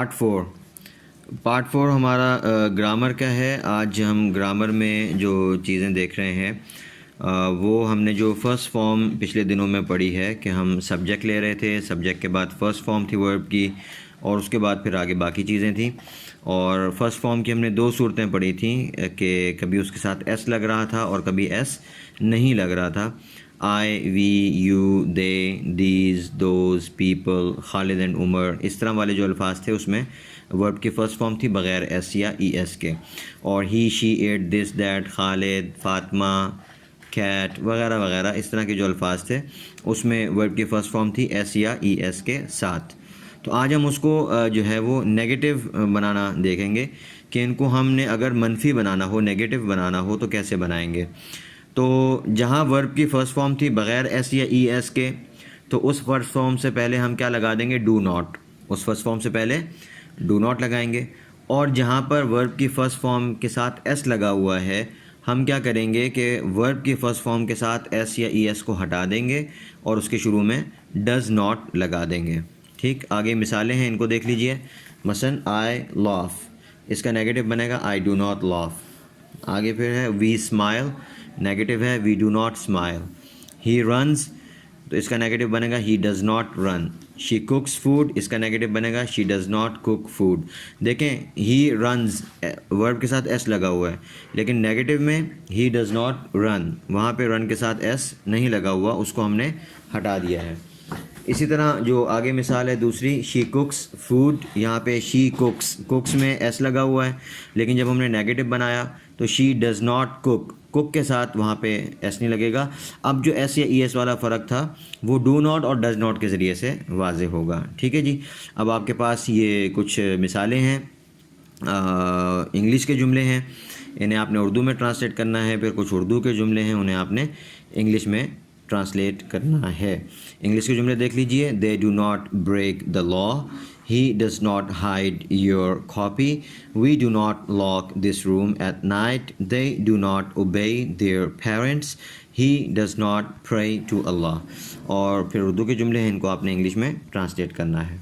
Part 4 हमारा grammar का है। आज हम ग्रामर में जो चीज़ें देख रहे हैं वो हमने जो फ़र्स्ट फॉर्म पिछले दिनों में पढ़ी है कि हम सब्जेक्ट ले रहे थे, सब्जेक्ट के बाद फ़र्स्ट फॉर्म थी वर्ब की और उसके बाद फिर आगे बाकी चीज़ें थी। और फ़र्स्ट फॉर्म की हमने 2 सूरतें पढ़ी थी कि कभी उसके साथ एस लग रहा था और कभी एस नहीं लग रहा था। I, we, you, they, these, those, people, Khalid and Umar, इस तरह वाले जो अल्फाज थे उसमें वर्ब की फ़र्स्ट फॉर्म थी बग़ैर एस या ई एस के। और he, she, it, this, that, Khalid, Fatima, cat वगैरह वगैरह इस तरह के जो अल्फाज थे उसमें वर्ब की फ़र्स्ट फॉर्म थी एस या ई एस के साथ। तो आज हम उसको जो है वो नेगेटिव बनाना देखेंगे कि इनको हमने अगर मनफी बनाना हो, नेगेटिव बनाना हो तो कैसे बनाएंगे। तो जहाँ वर्ब की फ़र्स्ट फॉर्म थी बग़ैर एस या ई एस के, तो उस फर्स्ट फॉर्म से पहले हम क्या लगा देंगे, डू नॉट। उस फर्स्ट फॉर्म से पहले डू नॉट लगाएंगे। और जहाँ पर वर्ब की फ़र्स्ट फॉर्म के साथ एस लगा हुआ है, हम क्या करेंगे कि वर्ब की फ़र्स्ट फॉर्म के साथ एस या ई एस को हटा देंगे और उसके शुरू में डज़ नॉट लगा देंगे। ठीक, आगे मिसालें हैं, इनको देख लीजिए। मसलन आई लाफ, इसका नेगेटिव बनेगा आई डू नॉट लाफ। आगे फिर है वी स्माइल, नेगेटिव है we do not smile. He runs, तो इसका नेगेटिव बनेगा he does not run. She cooks food, इसका नेगेटिव बनेगा she does not cook food. देखें, ही रन्स वर्ब के साथ एस लगा हुआ है, लेकिन नेगेटिव में ही डज़ नॉट रन, वहाँ पे रन के साथ एस नहीं लगा हुआ, उसको हमने हटा दिया है। इसी तरह जो आगे मिसाल है दूसरी, शी कुक्स फूड, यहाँ पे शी कुक्स, कुक्स में एस लगा हुआ है, लेकिन जब हमने नेगेटिव बनाया तो she does not cook, cook के साथ वहाँ पे एस नहीं लगेगा। अब जो एस या ई एस वाला फ़र्क था वो डू नॉट और डज़ नॉट के ज़रिए से वाज़े होगा। ठीक है जी। अब आपके पास ये कुछ मिसालें हैं, इंग्लिश के जुमले हैं, इन्हें आपने उर्दू में ट्रांसलेट करना है। फिर कुछ उर्दू के जुमले हैं, उन्हें आपने इंग्लिश में ट्रांसलेट करना है। इंग्लिश के जुमले देख लीजिए। They do not break the law, he does not hide your copy, we do not lock this room at night, they do not obey their parents, he does not pray to Allah। और फिर उर्दू के जुमले हैं, इनको आपने English में translate करना है।